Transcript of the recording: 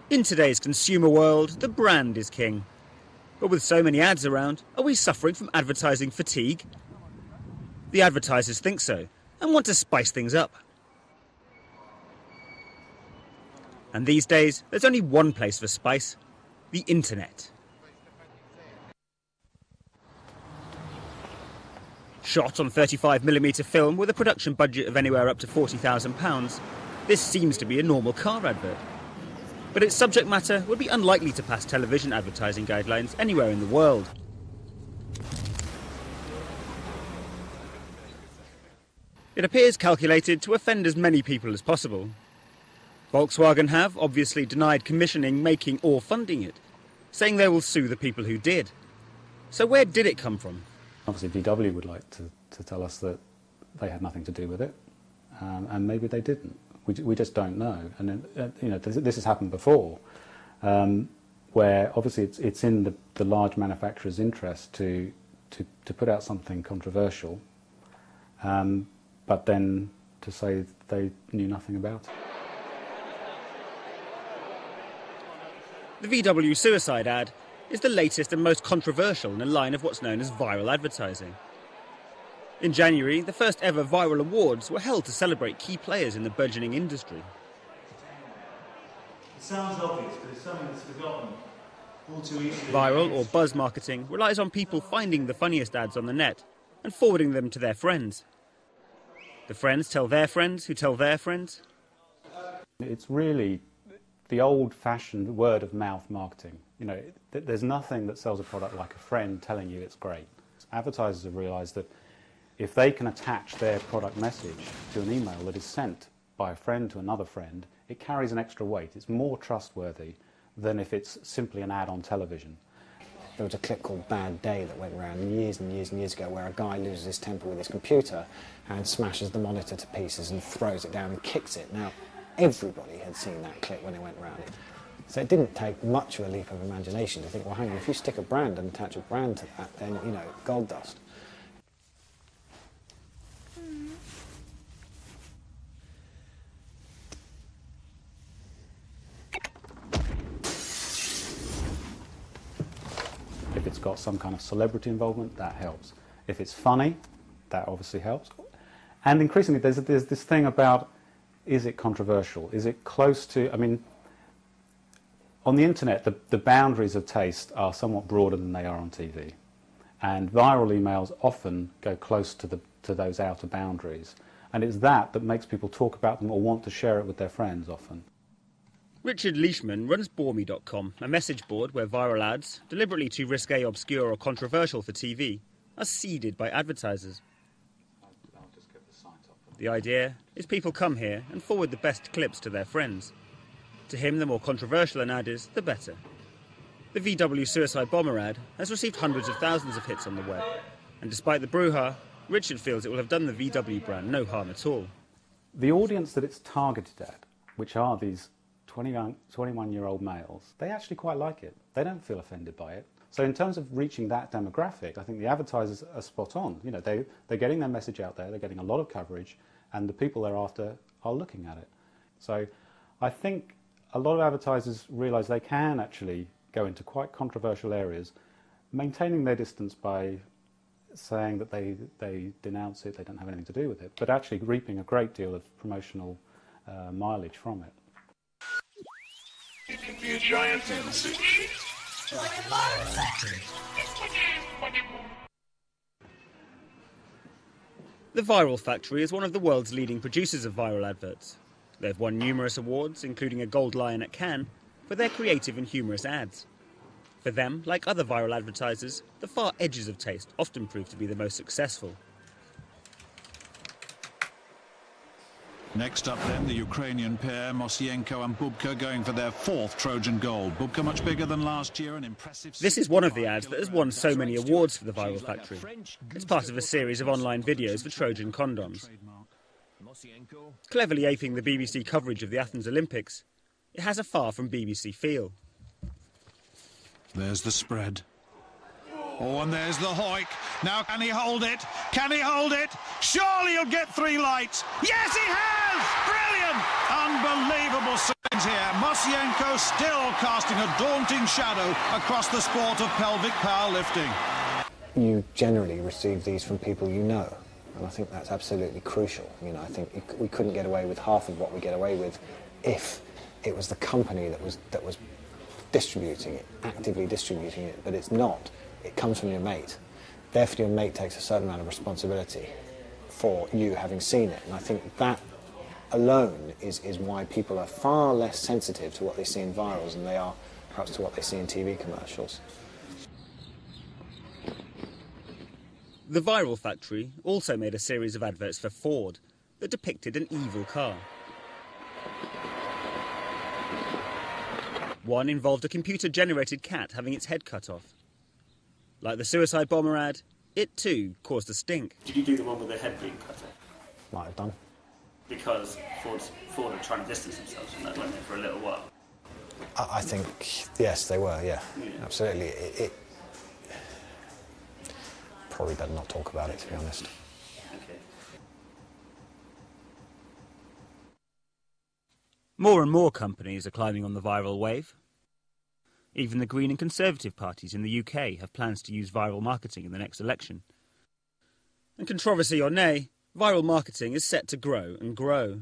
In today's consumer world, the brand is king. But with so many ads around, are we suffering from advertising fatigue? The advertisers think so, and want to spice things up. And these days, there's only one place for spice: the internet. Shot on 35mm film with a production budget of anywhere up to £40,000, this seems to be a normal car advert. But its subject matter would be unlikely to pass television advertising guidelines anywhere in the world. It appears calculated to offend as many people as possible. Volkswagen have obviously denied commissioning, making or funding it, saying they will sue the people who did. So where did it come from? Obviously VW would like to tell us that they had nothing to do with it, and maybe they didn't. We just don't know. And you know, this has happened before, where obviously it's in the large manufacturer's interest to put out something controversial, but then to say they knew nothing about it. The VW suicide ad is the latest and most controversial in a line of what's known as viral advertising. In January, the first ever viral awards were held to celebrate key players in the burgeoning industry. It sounds obvious, but it's something that's forgotten all too easily. Viral or buzz marketing relies on people finding the funniest ads on the net and forwarding them to their friends. The friends tell their friends who tell their friends. It's really the old-fashioned word-of-mouth marketing. You know, there's nothing that sells a product like a friend telling you it's great. Advertisers have realised that if they can attach their product message to an email that is sent by a friend to another friend, it carries an extra weight. It's more trustworthy than if it's simply an ad on television. There was a clip called Bad Day that went around years and years and years ago where a guy loses his temper with his computer and smashes the monitor to pieces and throws it down and kicks it. Now, everybody had seen that clip when it went round. So it didn't take much of a leap of imagination to think, well, hang on, if you stick a brand and attach a brand to that, then, you know, gold dust. If it's got some kind of celebrity involvement, that helps. If it's funny, that obviously helps. And increasingly, there's this thing about, is it controversial? Is it close to, I mean, on the internet, the boundaries of taste are somewhat broader than they are on TV. And viral emails often go close to those outer boundaries. And it's that makes people talk about them or want to share it with their friends often. Richard Leishman runs boreme.com, a message board where viral ads, deliberately too risque, obscure or controversial for TV, are seeded by advertisers. The idea is people come here and forward the best clips to their friends. To him, the more controversial an ad is, the better. The VW suicide bomber ad has received hundreds of thousands of hits on the web, and despite the brouhaha, Richard feels it will have done the VW brand no harm at all. The audience that it's targeted at, which are these 21-year-old males, they actually quite like it. They don't feel offended by it. So in terms of reaching that demographic, I think the advertisers are spot on. You know, they're getting their message out there, they're getting a lot of coverage, and the people they're after are looking at it. So I think a lot of advertisers realise they can actually go into quite controversial areas, maintaining their distance by saying that they denounce it, they don't have anything to do with it, but actually reaping a great deal of promotional mileage from it. The Viral Factory is one of the world's leading producers of viral adverts. They've won numerous awards, including a Gold Lion at Cannes, for their creative and humorous ads. For them, like other viral advertisers, the far edges of taste often prove to be the most successful. Next up then, the Ukrainian pair, Mosienko and Bubka, going for their fourth Trojan gold. Bubka much bigger than last year, an impressive... This is one of the ads that has won so many awards for the Viral Factory. It's part of a series of online videos for Trojan condoms. Cleverly aping the BBC coverage of the Athens Olympics, it has a far from BBC feel. There's the spread. Oh, and there's the hoik. Now, can he hold it? Can he hold it? Surely he'll get 3 lights. Yes, he has! Brilliant! Unbelievable scenes here. Mosienko still casting a daunting shadow across the sport of pelvic powerlifting. You generally receive these from people you know, and I think that's absolutely crucial. You know, I think we couldn't get away with half of what we get away with if it was the company that was distributing it, actively distributing it, but it's not. It comes from your mate. Therefore, your mate takes a certain amount of responsibility for you having seen it, and I think that alone is why people are far less sensitive to what they see in virals than they are perhaps to what they see in TV commercials. The Viral Factory also made a series of adverts for Ford that depicted an evil car. One involved a computer-generated cat having its head cut off. Like the suicide bomber ad, it too caused a stink. Did you do the one with the head being cut off? Might have done. Because Ford are trying to distance themselves from that, weren't they, for a little while? I think, yes, they were, yeah. Absolutely. It probably better not talk about it, to be honest. Okay. More and more companies are climbing on the viral wave. Even the Green and Conservative parties in the UK have plans to use viral marketing in the next election. And controversy or nay, viral marketing is set to grow and grow.